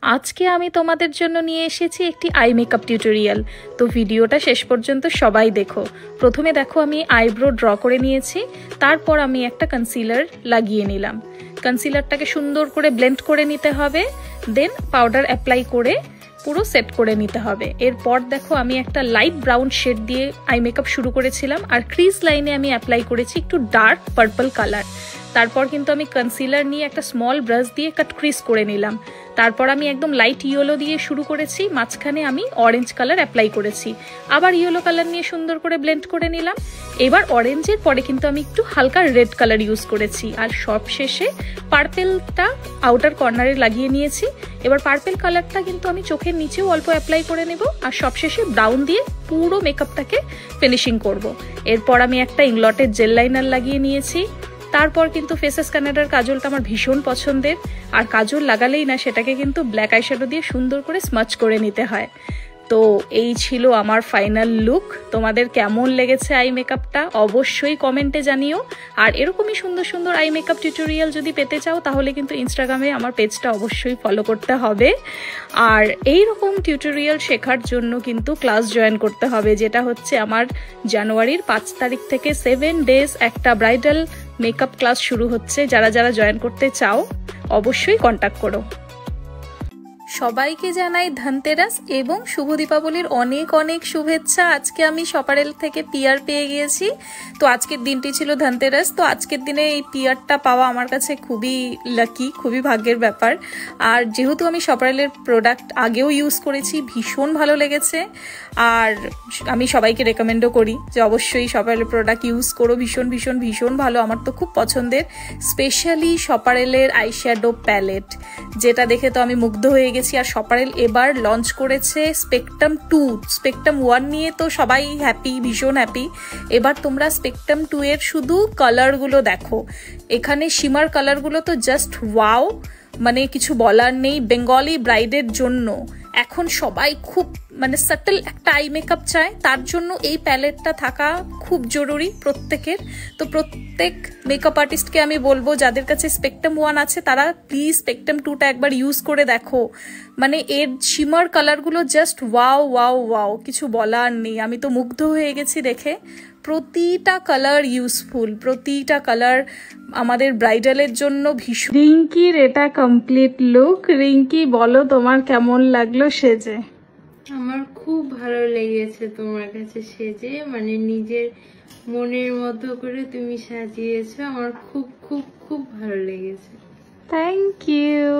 আজকে আমি তোমাদের জন্য নিয়ে এসেছি একটি আই মেকআপ টিউটোরিয়াল। তো ভিডিওটা শেষ পর্যন্ত সবাই দেখো। প্রথমে দেখো আমি আইব্রো ড্র করে নিয়েছি, তারপর আমি একটা কনসিলার লাগিয়ে নিলাম। কনসিলারটাকে সুন্দর করে ব্লেন্ড করে নিতে হবে, দেন পাউডার অ্যাপ্লাই করে পুরো সেট করে নিতে হবে। এরপর দেখো আমি একটা লাইট ব্রাউন শেড দিয়ে আই মেকআপ শুরু করেছিলাম, আর ক্রিজ লাইনে আমি অ্যাপ্লাই করেছি একটু ডার্ক পার্পল কালার। তারপর কিন্তু আমি কনসিলার নিয়ে একটা স্মল ব্রাশ দিয়ে কাট ক্রিজ করে নিলাম। তারপর আমি একদম লাইট ইয়েলো দিয়ে শুরু করেছি, মাঝখানে আমি অরেঞ্জ কালার অ্যাপ্লাই করেছি, আবার ইয়েলো কালার নিয়ে সুন্দর করে ব্লেন্ড করে নিলাম। এবার অরেঞ্জের পরে কিন্তু আমি একটু হালকা রেড কালার ইউজ করেছি, আর সব শেষে পার্পেলটা আউটার কর্নারে লাগিয়ে নিয়েছি। এবার পার্পেল কালারটা কিন্তু আমি চোখের নিচেও অল্প অ্যাপ্লাই করে নেব, আর সবশেষে ব্রাউন দিয়ে পুরো মেকআপটাকে ফিনিশিং করব। এরপর আমি একটা ইংলটের জেল লাইনার লাগিয়ে নিয়েছি। তারপর কিন্তু ফেসেস কানাডার কাজলটা আমার ভীষণ পছন্দের, আর কাজল লাগালেই না, সেটাকে কিন্তু ব্ল্যাক আইশ্যাডো দিয়ে সুন্দর করে স্মাচ করে নিতে হয়। তো এই ছিল আমার ফাইনাল লুক। তোমাদের কেমন লেগেছে আই মেকআপটা অবশ্যই কমেন্টে জানিও। আর এরকমই সুন্দর সুন্দর আই মেকআপ টিউটোরিয়াল যদি পেতে চাও তাহলে কিন্তু ইনস্টাগ্রামে আমার পেজটা অবশ্যই ফলো করতে হবে। আর এই রকম টিউটোরিয়াল শেখার জন্য কিন্তু ক্লাস জয়েন করতে হবে, যেটা হচ্ছে আমার জানুয়ারির 5 তারিখ থেকে 7 ডেজ একটা ব্রাইডাল মেকআপ ক্লাস শুরু হচ্ছে। যারা যারা জয়েন করতে চাও অবশ্যই কন্ট্যাক্ট করো। সবাইকে জানাই ধনতেরাস এবং শুভ দীপাবলির অনেক অনেক শুভেচ্ছা। আজকে আমি সপারেল থেকে পিআর পেয়ে গিয়েছি। তো আজকের দিনটি ছিল ধনতেরাস। তো আজকের দিনে এই পিআরটা পাওয়া আমার কাছে খুবই লাকি, খুবই ভাগ্যের ব্যাপার। আর যেহেতু আমি সপারেলের প্রোডাক্ট আগেও ইউজ করেছি, ভীষণ ভালো লেগেছে। আর আমি সবাইকে রেকমেন্ডও করি যে অবশ্যই সপারেলের প্রোডাক্ট ইউজ করো, ভীষণ ভীষণ ভীষণ ভালো। আমার তো খুব পছন্দের, স্পেশালি সপারেলের আইশ্যাডো প্যালেট, যেটা দেখে তো আমি মুগ্ধ হয়ে গেছি। আর সপারেল এবার লঞ্চ করেছে স্পেকট্রাম 2। স্পেকট্রাম 1 নিয়ে তো সবাই হ্যাপি, ভীষণ হ্যাপি। এবার তোমরা স্পেকট্রাম 2 এর শুধু কালারগুলো দেখো, এখানে শিমার কালারগুলো তো জাস্ট ওয়াও, মানে কিছু বলার নেই। বেঙ্গলি ব্রাইডের জন্য এখন সবাই খুব সাটল একটা আই মেকআপ চায়, তার জন্য এই প্যালেটটা থাকা খুব জরুরি প্রত্যেকের। তো প্রত্যেক মেকআপ আর্টিস্টকে আমি বলবো, যাদের কাছে স্পেকট্রাম 1 আছে তারা প্লিজ স্পেকট্রাম 2টা একবার ইউজ করে দেখো। এর শিমার কালারগুলো জাস্ট ওয়াও ওয়াও ওয়াও, কিছু বলার নেই। আমি তো মুগ্ধ হয়ে গেছি দেখে। প্রতিটা কালার ইউজফুল, প্রতিটা কালার আমাদের ব্রাইডালের জন্য ভীষণ। রিঙ্কির এটা কমপ্লিট লুক। রিঙ্কি বলো তোমার কেমন লাগলো সেজে? আমার খুব ভালো লেগেছে তোমার কাছে সেজে, নিজের মনের মতো করে তুমি সাজিয়েছো। আমার খুব খুব খুব ভালো লেগেছে। Thank you.